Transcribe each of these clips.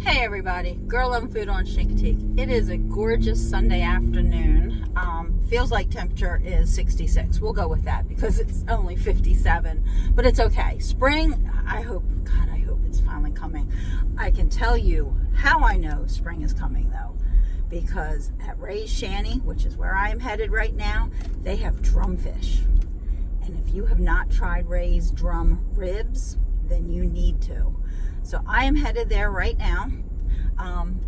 Hey everybody, Girl Loving Food on Chincoteague. It is a gorgeous Sunday afternoon. Feels like temperature is 66. We'll go with that because it's only 57, but it's okay. Spring, I hope it's finally coming. I can tell you how I know spring is coming though, because at Ray's Shanty, which is where I am headed right now, they have drumfish. And if you have not tried Ray's drum ribs, then you need to. So I am headed there right now.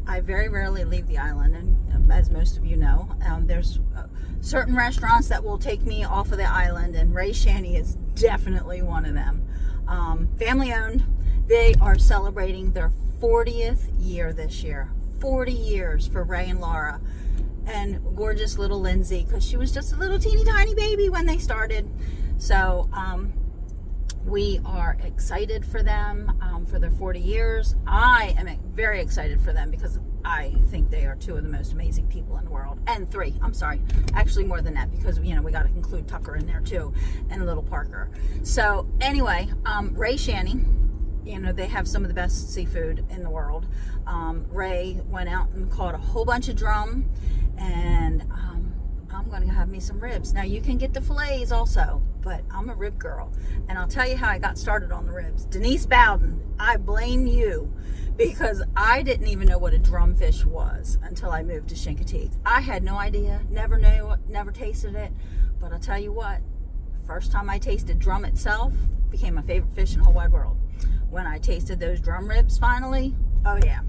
I very rarely leave the island, and as most of you know, there's certain restaurants that will take me off of the island, and Ray's Shanty is definitely one of them. Family owned. They are celebrating their 40th year this year. 40 years for Ray and Laura, and gorgeous little Lindsay, because she was just a little teeny tiny baby when they started. So we are excited for them for their 40 years. I am very excited for them because I think they are two of the most amazing people in the world. And three, I'm sorry, actually more than that, because we got to include Tucker in there too, and little Parker. So anyway, Ray's Shanty, they have some of the best seafood in the world. Ray went out and caught a whole bunch of drum, and I'm going to have me some ribs. Now you can get the fillets also, but I'm a rib girl, and I'll tell you how I got started on the ribs. Denise Bowden, I blame you, because I didn't even know what a drumfish was until I moved to Chincoteague. I had no idea, never knew it, never tasted it, but I'll tell you what, the first time I tasted drum itself, became my favorite fish in the whole wide world. When I tasted those drum ribs finally, oh yeah.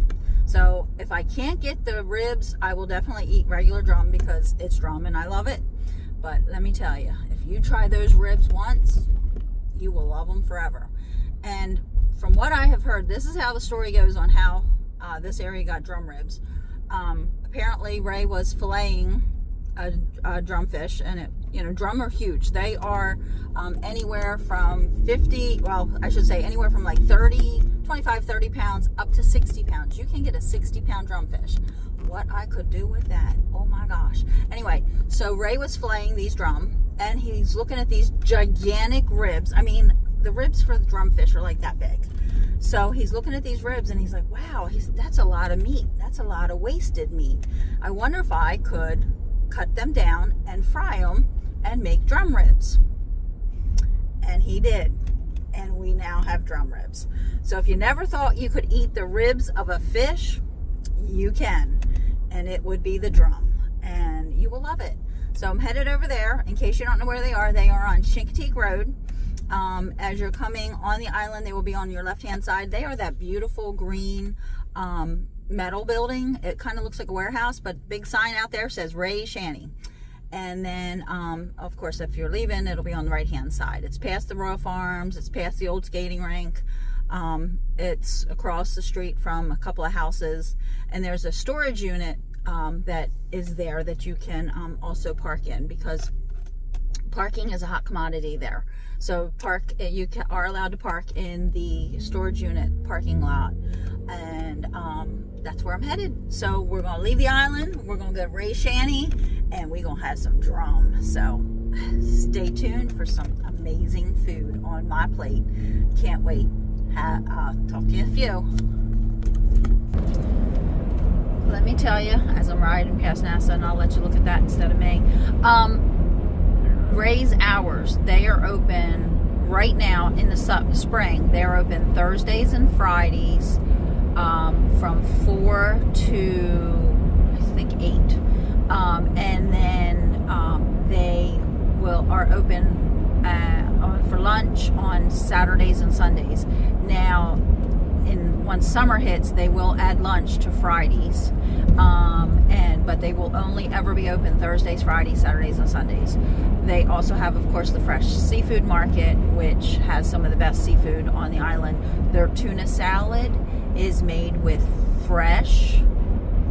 So if I can't get the ribs, I will definitely eat regular drum because it's drum and I love it. But let me tell you, if you try those ribs once, you will love them forever. And from what I have heard, this is how the story goes on how this area got drum ribs. Apparently Ray was filleting a drumfish, and drum are huge. They are anywhere from anywhere from like 25, 30 pounds up to 60 pounds. You can get a 60-pound drumfish. What I could do with that, oh my gosh. Anyway, so Ray was filleting these drum, and he's looking at these gigantic ribs. I mean, the ribs for the drumfish are like that big. So he's looking at these ribs, and he's like, wow, that's a lot of meat. That's a lot of wasted meat. I wonder if I could cut them down and fry them and make drum ribs. And he did. And we now have drum ribs. So if you never thought you could eat the ribs of a fish, you can. And it would be the drum. And you will love it. So I'm headed over there. In case you don't know where they are on Chincoteague Road. As you're coming on the island, they will be on your left-hand side. They are that beautiful green metal building. It kind of looks like a warehouse, but big sign out there says Ray's Shanty. And then, of course, if you're leaving, it'll be on the right-hand side. It's past the Royal Farms. It's past the old skating rink. It's across the street from a couple of houses. And there's a storage unit that is there that you can also park in, because parking is a hot commodity there. So you are allowed to park in the storage unit parking lot. And that's where I'm headed. So we're going to leave the island. We're going to go to Ray's Shanty, and we're going to have some drum. So stay tuned for some amazing food on my plate. Can't wait. I'll talk to you in a few. Let me tell you, as I'm riding past NASA, and I'll let you look at that instead of me. Ray's hours, they are open right now in the spring. They're open Thursdays and Fridays from 4 to I think 8, and then they are open for lunch on Saturdays and Sundays. Now, once summer hits, they will add lunch to Fridays, but they will only ever be open Thursdays, Fridays, Saturdays, and Sundays. They also have, of course, the fresh seafood market, which has some of the best seafood on the island. Their tuna salad is made with fresh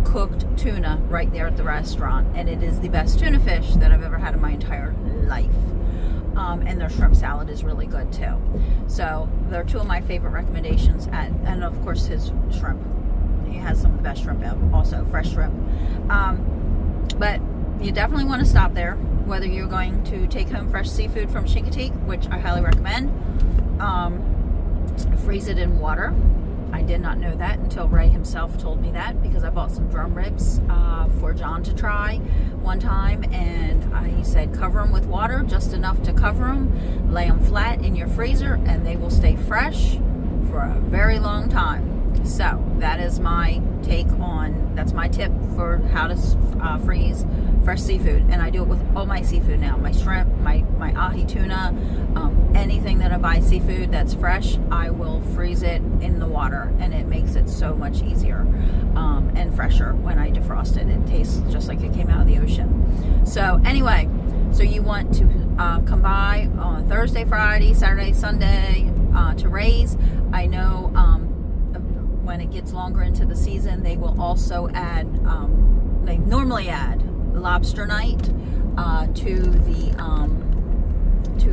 cooked tuna right there at the restaurant, and it is the best tuna fish that I've ever had in my entire life. And their shrimp salad is really good too. So they're two of my favorite recommendations, and of course his shrimp. He has some of the best shrimp out, also fresh shrimp. But you definitely want to stop there, whether you're going to take home fresh seafood from Chincoteague, which I highly recommend. Freeze it in water. I did did not know that until Ray himself told me that, because I bought some drum ribs for John to try one time, and he said cover them with water, just enough to cover them, lay them flat in your freezer, and they will stay fresh for a very long time. So that is my take on, that's my tip for how to freeze fresh seafood. And I do it with all my seafood now, my shrimp, my ahi tuna, anything that I buy seafood that's fresh, I will freeze it in the water, and it makes it so much easier and fresher when I defrost it. It tastes just like it came out of the ocean. So anyway, so you want to come by on Thursday, Friday, Saturday, Sunday to raise. I know when it gets longer into the season, they will also add, they normally add lobster night to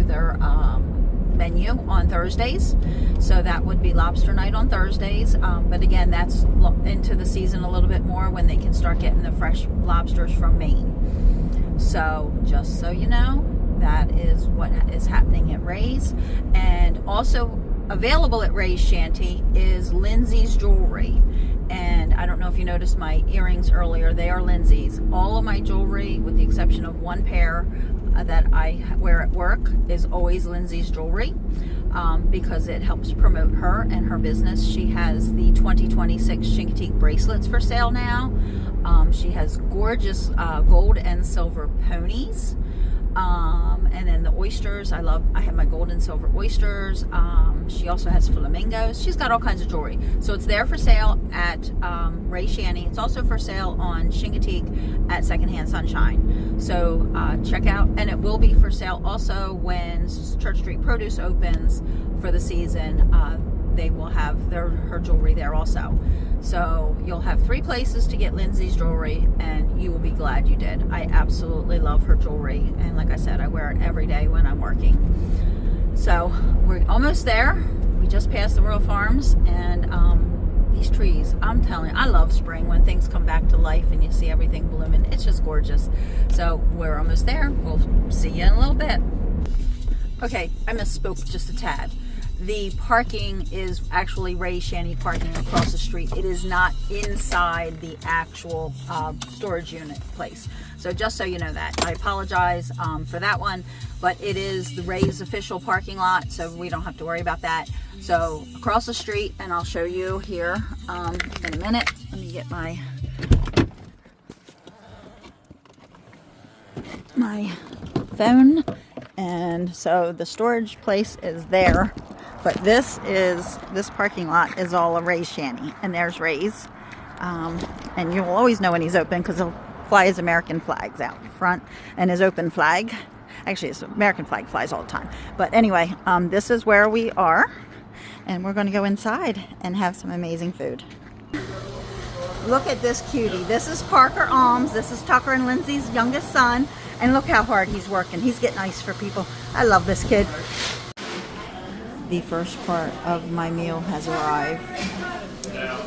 their menu on Thursdays. So that would be lobster night on Thursdays. But again, that's into the season a little bit more, when they can start getting the fresh lobsters from Maine. So just so you know, that is what is happening at Ray's. And also available at Ray's Shanty is Lindsay's jewelry. And I don't know if you noticed my earrings earlier, they are Lindsay's. All of my jewelry, with the exception of one pair that I wear at work, is always Lindsay's jewelry, because it helps promote her and her business. She has the 2026 Chincoteague bracelets for sale now. She has gorgeous gold and silver ponies. And then the oysters, I have my gold and silver oysters. She also has flamingos. She's got all kinds of jewelry. So it's there for sale at Ray Shanty. It's also for sale on Chincoteague at Secondhand Sunshine. So check out, and it will be for sale also when Church Street Produce opens for the season. They will have her jewelry there also. So you'll have 3 places to get Lindsay's jewelry, and you will be glad you did. I absolutely love her jewelry, and like I said, I wear it every day when I'm working. So we're almost there. We just passed the Royal Farms, and these trees, I'm telling you, I love spring when things come back to life and you see everything blooming. It's just gorgeous. So we're almost there. We'll see you in a little bit. Okay, I misspoke just a tad. The parking is actually Ray Shanty parking across the street. It is not inside the actual storage unit place. So just so you know that. I apologize for that one, but it is the Ray's official parking lot, so we don't have to worry about that. So across the street, and I'll show you here in a minute. Let me get my phone. And so the storage place is there. But this parking lot is all a Ray's Shanty, and there's Ray's, and you'll always know when he's open because he'll fly his American flags out front, and his open flag, actually his American flag flies all the time. But anyway, this is where we are, and we're going to go inside and have some amazing food. Look at this cutie. This is Parker Alms. This is Tucker and Lindsay's youngest son, and look how hard he's working. He's getting ice for people. I love this kid. The first part of my meal has arrived.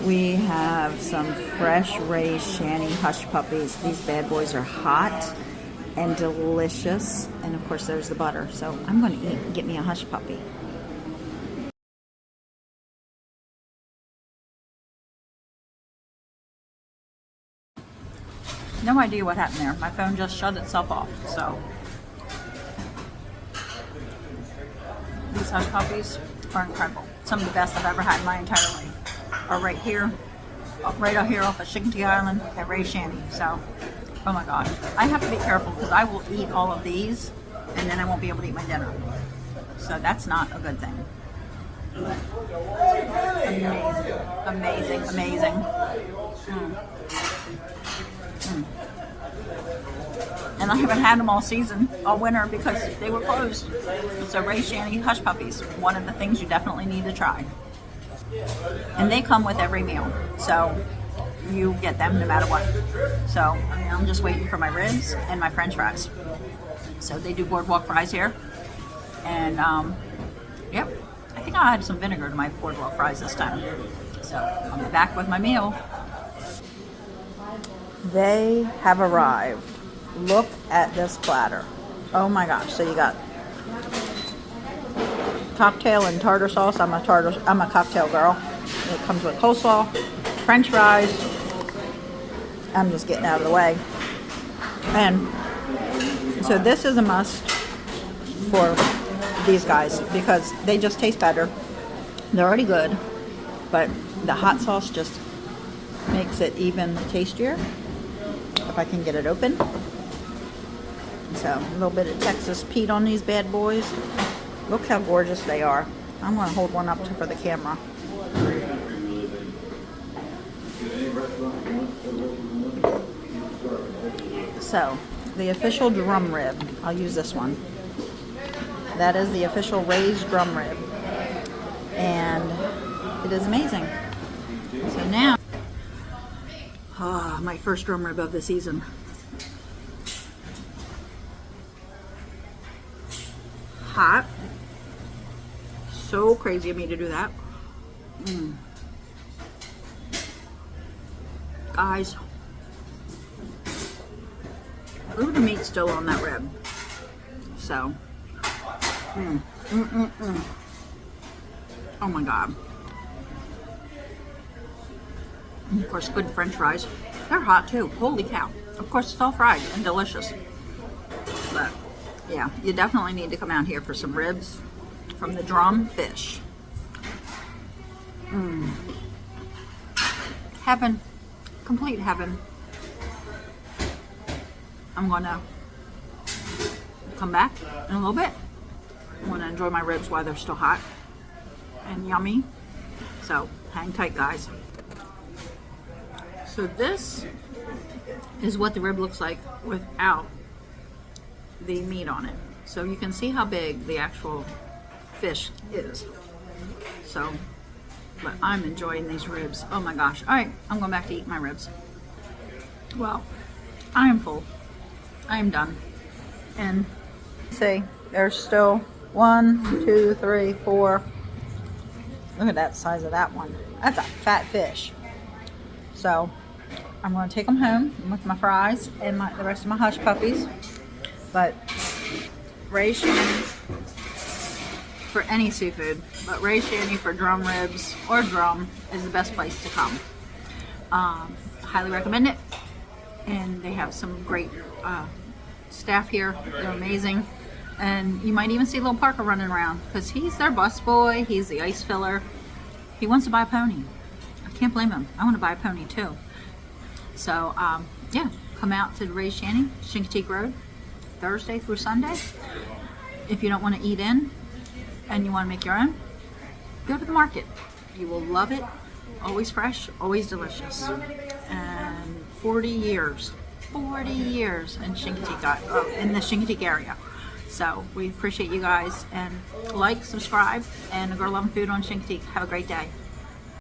We have some fresh Ray Shanty hush puppies. These bad boys are hot and delicious. And of course there's the butter. So I'm going to eat and get me a hush puppy. No idea what happened there. My phone just shut itself off. So these hush puppies are incredible. Some of the best I've ever had in my entire life are right here, right out here off of Chincoteague Island at Ray Shanty. So, oh my gosh. I have to be careful because I will eat all of these and then I won't be able to eat my dinner. So that's not a good thing. Amazing, amazing, amazing. And I haven't had them all season, all winter, because they were closed. So Ray Shanty hush puppies, one of the things you definitely need to try. And they come with every meal, so you get them no matter what. So I'm just waiting for my ribs and my French fries. So they do boardwalk fries here, and yep, I think I'll add some vinegar to my boardwalk fries this time. So I'll be back with my meal. They have arrived. Look at this platter. Oh my gosh. So you got cocktail and tartar sauce. I'm a cocktail girl. It comes with coleslaw, French fries. I'm just getting out of the way. And so this is a must for these guys because they just taste better. They're already good, but the hot sauce just makes it even tastier. If I can get it open. So a little bit of Texas Pete on these bad boys. Look how gorgeous they are. I'm going to hold one up for the camera. So the official drum rib. I'll use this one. That is the official raised drum rib. And it is amazing. So now, my first drum rib of the season. Hot. So crazy of me to do that. Guys. Ooh, the meat's still on that rib. So. Oh my God. And of course, good French fries. They're hot too. Holy cow. Of course, it's all fried and delicious. But yeah, you definitely need to come out here for some ribs from the drum fish. Heaven. Complete heaven. I'm gonna come back in a little bit. I'm gonna enjoy my ribs while they're still hot and yummy. So hang tight, guys. So this is what the rib looks like without the meat on it. So you can see how big the actual fish is. So, but I'm enjoying these ribs. Oh my gosh. All right, I'm going back to eat my ribs. Well, I am full. I am done. And see, there's still 1, 2, 3, 4. Look at that size of that one. That's a fat fish. So I'm going to take them home with my fries and the rest of my hush puppies. But Ray Shanty for any seafood, but Ray Shanty for drum ribs or drum is the best place to come. Highly recommend it. And they have some great staff here. They're amazing. And you might even see little Parker running around because he's their bus boy. He's the ice filler. He wants to buy a pony. I can't blame him. I want to buy a pony too. So yeah, come out to Ray Shanty, Chincoteague Road, Thursday through Sunday. If you don't want to eat in and you want to make your own, go to the market. You will love it. Always fresh, always delicious. And 40 years in Chincoteague, in the Chincoteague area. So we appreciate you guys, and like, subscribe, and a girl loving food on Chincoteague. Have a great day.